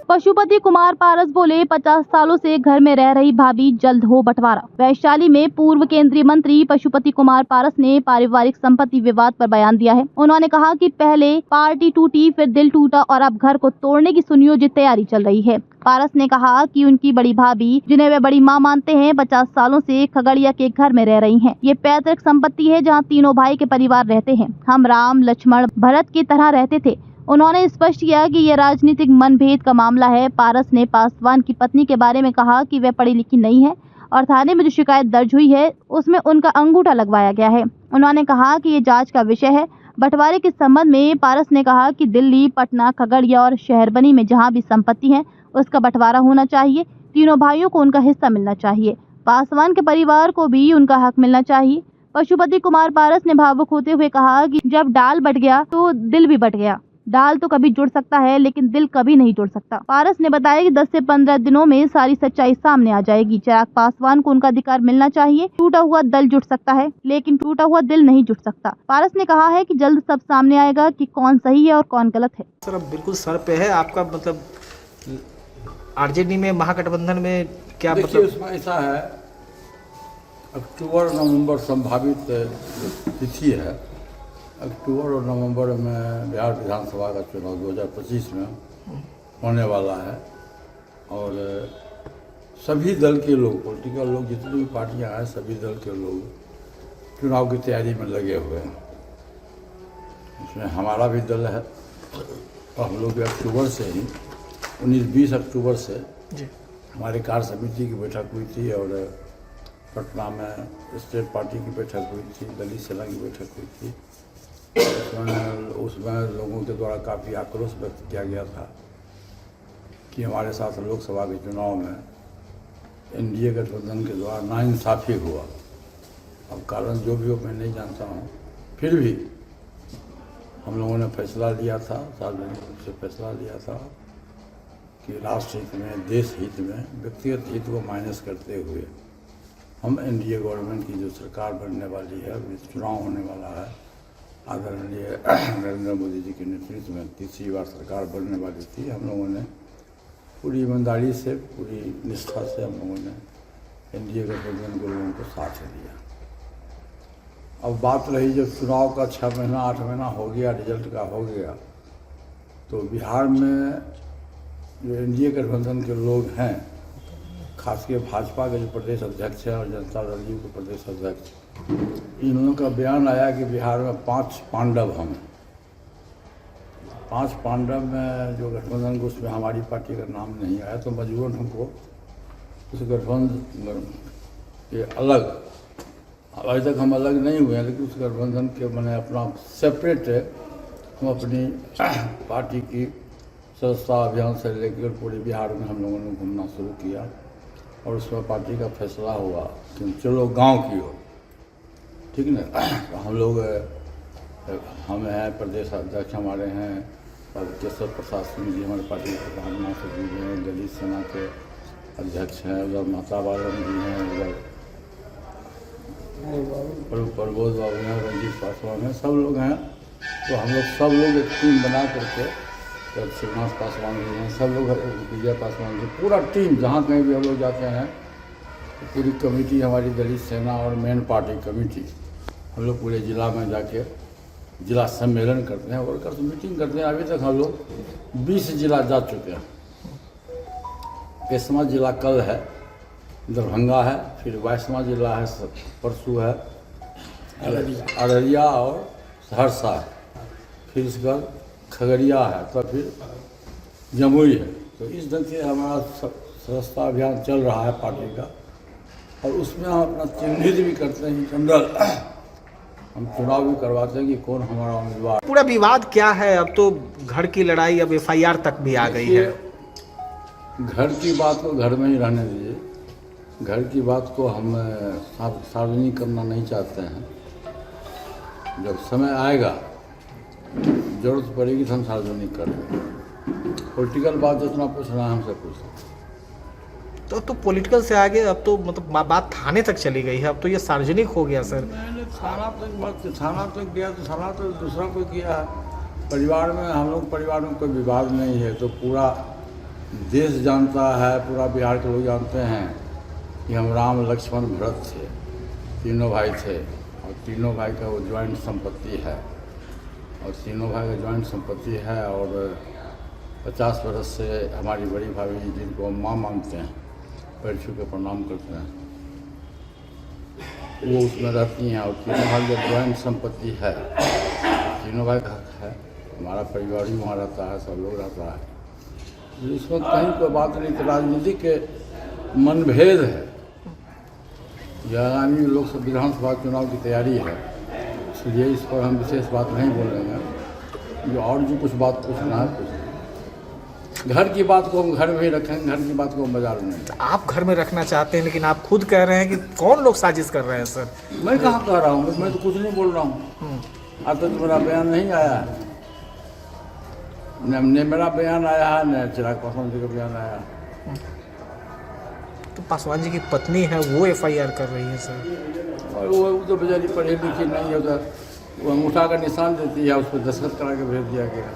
पशुपति कुमार पारस बोले, 50 सालों से घर में रह रही भाभी, जल्द हो बंटवारा। वैशाली में पूर्व केंद्रीय मंत्री पशुपति कुमार पारस ने पारिवारिक संपत्ति विवाद पर बयान दिया है। उन्होंने कहा कि पहले पार्टी टूटी, फिर दिल टूटा और अब घर को तोड़ने की सुनियोजित तैयारी चल रही है। पारस ने कहा कि उनकी बड़ी भाभी, जिन्हें वे बड़ी मां मानते हैं, 50 सालों से खगड़िया के घर में रह रही हैं। ये पैतृक संपत्ति है जहां तीनों भाई के परिवार रहते हैं। हम राम, लक्ष्मण, भरत की तरह रहते थे। उन्होंने स्पष्ट किया कि यह राजनीतिक मनभेद का मामला है। पारस ने पासवान की पत्नी के बारे में कहा कि वह पढ़ी लिखी नहीं है और थाने में जो शिकायत दर्ज हुई है उसमें उनका अंगूठा लगवाया गया है। उन्होंने कहा कि ये जांच का विषय है। बंटवारे के संबंध में पारस ने कहा कि दिल्ली, पटना, खगड़िया और शहरबनी में जहां भी संपत्ति है उसका बंटवारा होना चाहिए। तीनों भाइयों को उनका हिस्सा मिलना चाहिए। पासवान के परिवार को भी उनका हक मिलना चाहिए। पशुपति कुमार पारस ने भावुक होते हुए कहा कि जब डाल बट गया तो दिल भी बट गया। डाल तो कभी जुड़ सकता है लेकिन दिल कभी नहीं जुड़ सकता। पारस ने बताया कि 10 से 15 दिनों में सारी सच्चाई सामने आ जाएगी। चिराग पासवान को उनका अधिकार मिलना चाहिए। टूटा हुआ दल जुड़ सकता है लेकिन टूटा हुआ दिल नहीं जुड़ सकता। पारस ने कहा है कि जल्द सब सामने आएगा कि कौन सही है और कौन गलत है। सर, अब बिल्कुल सर पे है आपका, मतलब आरजेडी में, महागठबंधन में क्या देखिए, मतलब? उसमें ऐसा है, अक्टूबर नवंबर संभावित तिथि है। अक्टूबर और नवंबर में बिहार विधानसभा का चुनाव 2025 में होने वाला है और सभी दल के लोग, पॉलिटिकल लोग, जितनी भी पार्टियां हैं, सभी दल के लोग चुनाव की तैयारी में लगे हुए हैं। इसमें हमारा भी दल है और हम लोग अक्टूबर से ही 19-20 अक्टूबर से हमारे कार्य समिति की बैठक हुई थी और पटना में स्टेट पार्टी की बैठक हुई थी, दलित सेना की बैठक हुई थी। उसमें लोगों के द्वारा काफ़ी आक्रोश व्यक्त किया गया था कि हमारे साथ लोकसभा के चुनाव में एनडीए गठबंधन के द्वारा नाइंसाफ़ी हुआ। अब कारण जो भी हो मैं नहीं जानता हूँ, फिर भी हम लोगों ने फैसला लिया था, सार्वजनिक रूप से फैसला लिया था कि राष्ट्र हित में, देश हित में, व्यक्तिगत हित को माइनस करते हुए हम एनडीए गवर्नमेंट की जो सरकार बनने वाली है, चुनाव होने वाला है, आदरणीय नरेंद्र मोदी जी के नेतृत्व में तीसरी बार सरकार बनने वाली थी। हम लोगों ने पूरी ईमानदारी से, पूरी निष्ठा से हम लोगों ने एनडीए गठबंधन के लोगों को साथ दिया। अब बात रही जब चुनाव का 6 महीना 8 महीना हो गया, रिजल्ट का हो गया, तो बिहार में जो एनडीए गठबंधन के लोग हैं, खासकर भाजपा के जो प्रदेश अध्यक्ष हैं और जनता दल यू के प्रदेश अध्यक्ष, इन लोगों का बयान आया कि बिहार में 5 पांडव हम हैं। 5 पांडव में जो गठबंधन को, उसमें हमारी पार्टी का नाम नहीं आया, तो मजबूरन हमको उस गठबंधन के अलग, अभी तक हम अलग नहीं हुए हैं, लेकिन उस गठबंधन के मैंने अपना सेपरेट हम अपनी पार्टी की सदस्यता अभियान से लेकर पूरे बिहार में हम लोगों ने घूमना शुरू किया और उसमें पार्टी का फैसला हुआ कि चलो गांव की ओर, ठीक ना। तो हम लोग, हम हैं प्रदेश अध्यक्ष, हमारे हैं केशव प्रसाद सिंह जी, हमारे पार्टी के प्रधान महासचिव जी हैं, दलित सेना के अध्यक्ष हैं, उधर महता बालन जी हैं, उधर प्रबोध बाबू हैं, रंजीत पासवान हैं, सब लोग हैं। तो हम लोग सब लोग एक टीम बना करके, श्रीनिवास पासवान जी हैं, सब लोग, विजय पासवान जी, पूरा टीम, जहाँ कहीं भी हम लोग जाते हैं तो पूरी कमेटी हमारी दलित सेना और मेन पार्टी कमेटी, हम लोग पूरे जिला में जाके जिला सम्मेलन करते हैं, वर्कर्स मीटिंग करते हैं। अभी तक हम लोग 20 जिला जा चुके हैं। 21वां जिला कल है, दरभंगा है, फिर 22वां जिला है, परसों है अररिया और सहरसा है, फिर इसका खगड़िया है, तो फिर जमुई है। तो इस ढंग से हमारा सदस्यता अभियान चल रहा है पार्टी का और उसमें हम अपना चिन्हित भी करते हैं। जनरल हम चुनाव भी करवाते हैं कि कौन हमारा उम्मीदवार। पूरा विवाद क्या है? अब तो घर की लड़ाई अब एफआईआर तक भी आ गई है। घर की बात को घर में ही रहने दीजिए। घर की बात को हम सार्वजनिक करना नहीं चाहते हैं। जब समय आएगा, जरूरत पड़ेगी तो हम सार्वजनिक कर देंगे। पॉलिटिकल बात जितना पूछना है हमसे पूछ सकते। तो पॉलिटिकल से आगे अब तो मतलब बात थाने तक चली गई है, अब तो ये सार्वजनिक हो गया सर। मैंने थाना तक गया तो थाना तो दूसरा कोई किया है। परिवार में, हम लोग परिवार में कोई विवाद नहीं है, तो पूरा देश जानता है, पूरा बिहार के लोग जानते हैं कि हम राम लक्ष्मण भरत थे, तीनों भाई थे और तीनों भाई का वो ज्वाइंट संपत्ति है और तीनों भाई का ज्वाइंट संपत्ति है। और 50 वर्ष से हमारी बड़ी भाभी जिनको हम माँ मानते हैं, पैर छू के प्रणाम करते हैं, वो उसमें रहती हैं और तीनों भाई का ज्वाइंट संपत्ति है, तीनों भाई का हक है। हमारा परिवार ही वहाँ रहता है, सब लोग रहता है, इसमें कहीं कोई बात नहीं। तो राजनीति के मनभेद है। यह आगामी लोकसभा विधानसभा चुनाव की तैयारी है, इसलिए इस पर हम विशेष बात नहीं बोलेंगे। जो और जो कुछ बात पूछना है कुछ, घर की बात को हम घर में ही रखेंगे, घर की बात को हम बाजार में नहीं। आप घर में रखना चाहते हैं, लेकिन आप खुद कह रहे हैं कि कौन लोग साजिश कर रहे हैं सर? मैं कहाँ कह रहा हूँ, मैं तो कुछ नहीं बोल रहा हूँ। आज तक मेरा बयान नहीं आया है, न मेरा बयान आया है, न चिराग पासवान जी का बयान आया है। तो पासवान जी की पत्नी है, वो FIR कर रही है सर। और वो तो बेचारी पढ़ी लिखी नहीं होता, वो अंगूठा का निशान देती है, उस पर दस्तखत करा के भेज दिया गया।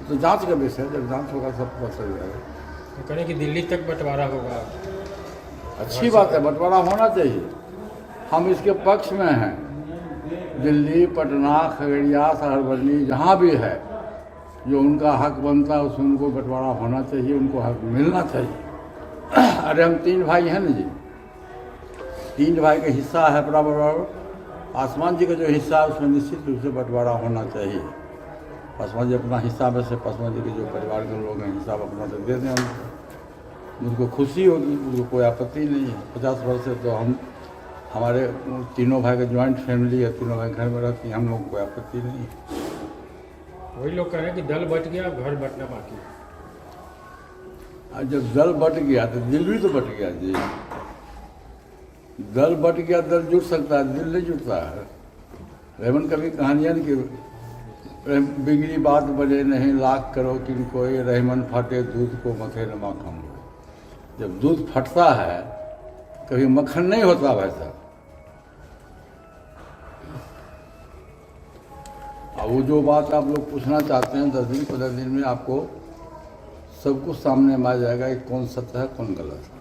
तो जांच का विषय है, जब जांच होगा सब पता चल जाएगा। कह रहे कि दिल्ली तक बंटवारा होगा। अच्छी बात है, बंटवारा होना चाहिए, हम इसके पक्ष में हैं। दिल्ली, पटना, खगड़िया, सहरबर्नी, जहाँ भी है जो उनका हक बनता है उसमें उनको बंटवारा होना चाहिए, उनको हक मिलना चाहिए। अरे हम 3 भाई हैं ना जी, 3 भाई का हिस्सा है बराबर बराबर। पासवान जी का जो हिस्सा है उसमें निश्चित रूप से बंटवारा होना चाहिए। पासवान जी अपना हिस्सा में से, पासवान जी के जो परिवार के लोग हैं हिसाब अपना से दे दें उनको खुशी होगी, उनको कोई आपत्ति नहीं है। 50 वर्ष से तो हमारे तीनों भाई का ज्वाइंट फैमिली है, तीनों भाई घर में रहती हैं, हम लोग को कोई आपत्ति नहीं है। वही लोग कह रहे हैं कि दल बट गया, घर बटना बाकी। जब दल बट गया तो दिल भी तो बट गया जी। दल बट गया, दल जुट सकता है, दिल नहीं जुटता है। रेमन कभी कहानियाँ कि बिगड़ी बात बने नहीं, लाख करो किन कोई, रहमन फटे दूध को मथे न माखन। जब दूध फटता है कभी मक्खन नहीं होता भाई साहब। अब वो जो बात आप लोग पूछना चाहते हैं 10 दिन 15 दिन में आपको सब कुछ सामने में आ जाएगा कि कौन सत्य है कौन गलत है।